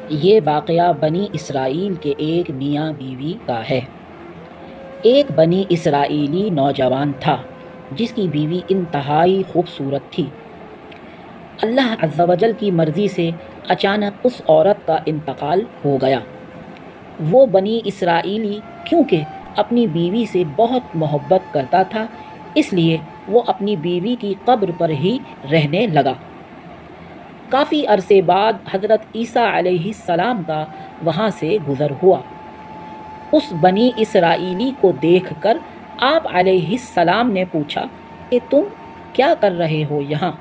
یہ واقعہ بنی اسرائیل کے ایک میاں بیوی کا ہے۔ ایک بنی اسرائیلی نوجوان تھا جس کی بیوی انتہائی خوبصورت تھی۔ اللہ عز و جل کی مرضی سے اچانک اس عورت کا انتقال ہو گیا۔ وہ بنی اسرائیلی کیونکہ اپنی بیوی سے بہت محبت کرتا تھا، اس لیے وہ اپنی بیوی کی قبر پر ہی رہنے لگا۔ کافی عرصے بعد حضرت عیسیٰ علیہ السلام کا وہاں سے گزر ہوا۔ اس بنی اسرائیلی کو دیکھ کر آپ علیہ السلام نے پوچھا کہ تم کیا کر رہے ہو یہاں؟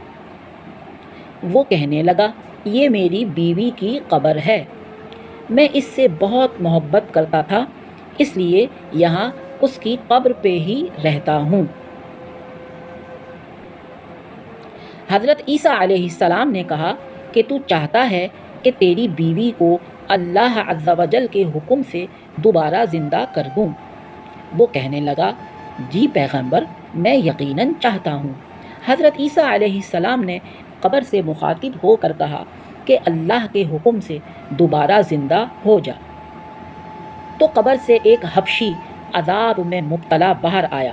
وہ کہنے لگا، یہ میری بیوی کی قبر ہے، میں اس سے بہت محبت کرتا تھا، اس لیے یہاں اس کی قبر پہ ہی رہتا ہوں۔ حضرت عیسیٰ علیہ السلام نے کہا کہ تو چاہتا ہے کہ تیری بیوی کو اللہ عز و جل کے حکم سے دوبارہ زندہ کر دوں؟ وہ کہنے لگا، جی پیغمبر، میں یقیناً چاہتا ہوں۔ حضرت عیسیٰ علیہ السلام نے قبر سے مخاطب ہو کر کہا کہ اللہ کے حکم سے دوبارہ زندہ ہو جا۔ تو قبر سے ایک حبشی عذاب میں مبتلا باہر آیا،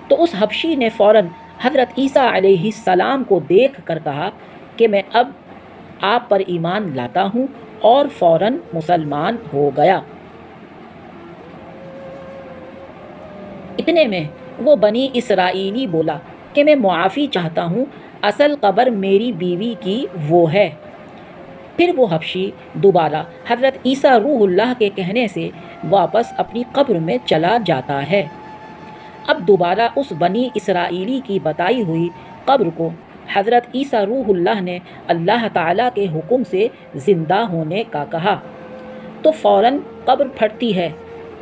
تو اس حبشی نے فوراً حضرت عیسیٰ علیہ السلام کو دیکھ کر کہا کہ میں اب آپ پر ایمان لاتا ہوں، اور فوراً مسلمان ہو گیا۔ اتنے میں وہ بنی اسرائیلی بولا کہ میں معافی چاہتا ہوں، اصل قبر میری بیوی کی وہ ہے۔ پھر وہ حبشی دوبارہ حضرت عیسیٰ روح اللہ کے کہنے سے واپس اپنی قبر میں چلا جاتا ہے۔ اب دوبارہ اس بنی اسرائیلی کی بتائی ہوئی قبر کو حضرت عیسیٰ روح اللہ نے اللہ تعالیٰ کے حکم سے زندہ ہونے کا کہا، تو فوراً قبر پھٹتی ہے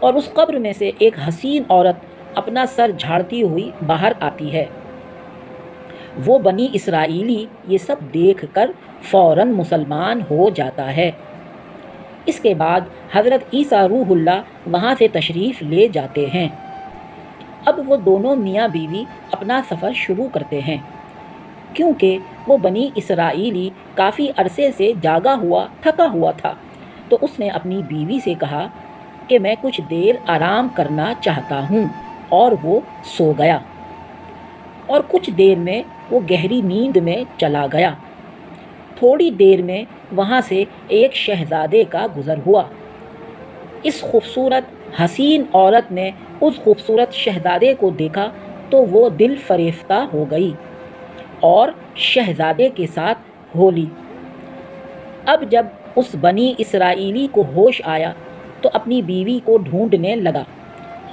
اور اس قبر میں سے ایک حسین عورت اپنا سر جھاڑتی ہوئی باہر آتی ہے۔ وہ بنی اسرائیلی یہ سب دیکھ کر فوراً مسلمان ہو جاتا ہے۔ اس کے بعد حضرت عیسیٰ روح اللہ وہاں سے تشریف لے جاتے ہیں۔ اب وہ دونوں میاں بیوی اپنا سفر شروع کرتے ہیں۔ کیونکہ وہ بنی اسرائیلی کافی عرصے سے جاگا ہوا تھکا ہوا تھا، تو اس نے اپنی بیوی سے کہا کہ میں کچھ دیر آرام کرنا چاہتا ہوں، اور وہ سو گیا، اور کچھ دیر میں وہ گہری نیند میں چلا گیا۔ تھوڑی دیر میں وہاں سے ایک شہزادے کا گزر ہوا۔ اس خوبصورت حسین عورت نے اس خوبصورت شہزادے کو دیکھا تو وہ دل فریفتہ ہو گئی اور شہزادے کے ساتھ ہو لی۔ اب جب اس بنی اسرائیلی کو ہوش آیا تو اپنی بیوی کو ڈھونڈنے لگا،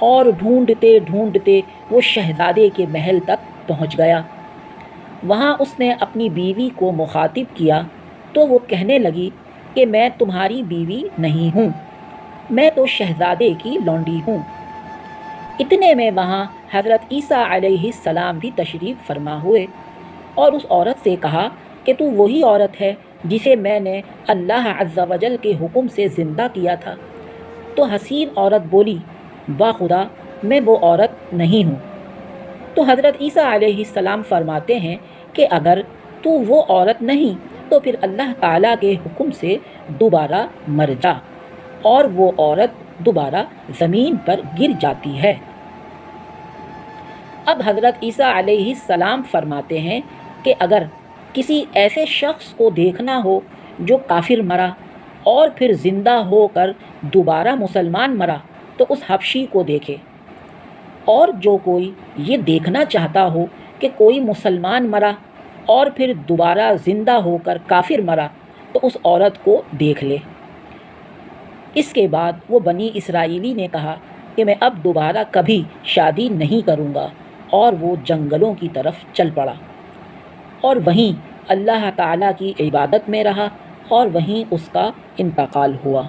اور ڈھونڈتے ڈھونڈتے وہ شہزادے کے محل تک پہنچ گیا۔ وہاں اس نے اپنی بیوی کو مخاطب کیا تو وہ کہنے لگی کہ میں تمہاری بیوی نہیں ہوں، میں تو شہزادے کی لونڈی ہوں۔ اتنے میں وہاں حضرت عیسیٰ علیہ السلام بھی تشریف فرما ہوئے، اور اس عورت سے کہا کہ تو وہی عورت ہے جسے میں نے اللہ عز و جل کے حکم سے زندہ کیا تھا۔ تو حسین عورت بولی، با خدا، میں وہ عورت نہیں ہوں۔ تو حضرت عیسیٰ علیہ السلام فرماتے ہیں کہ اگر تو وہ عورت نہیں تو پھر اللہ تعالیٰ کے حکم سے دوبارہ مر جا، اور وہ عورت دوبارہ زمین پر گر جاتی ہے۔ اب حضرت عیسیٰ علیہ السلام فرماتے ہیں کہ اگر کسی ایسے شخص کو دیکھنا ہو جو کافر مرا اور پھر زندہ ہو کر دوبارہ مسلمان مرا تو اس حبشی کو دیکھے، اور جو کوئی یہ دیکھنا چاہتا ہو کہ کوئی مسلمان مرا اور پھر دوبارہ زندہ ہو کر کافر مرا تو اس عورت کو دیکھ لے۔ اس کے بعد وہ بنی اسرائیلی نے کہا کہ میں اب دوبارہ کبھی شادی نہیں کروں گا، اور وہ جنگلوں کی طرف چل پڑا، اور وہیں اللہ تعالیٰ کی عبادت میں رہا، اور وہیں اس کا انتقال ہوا۔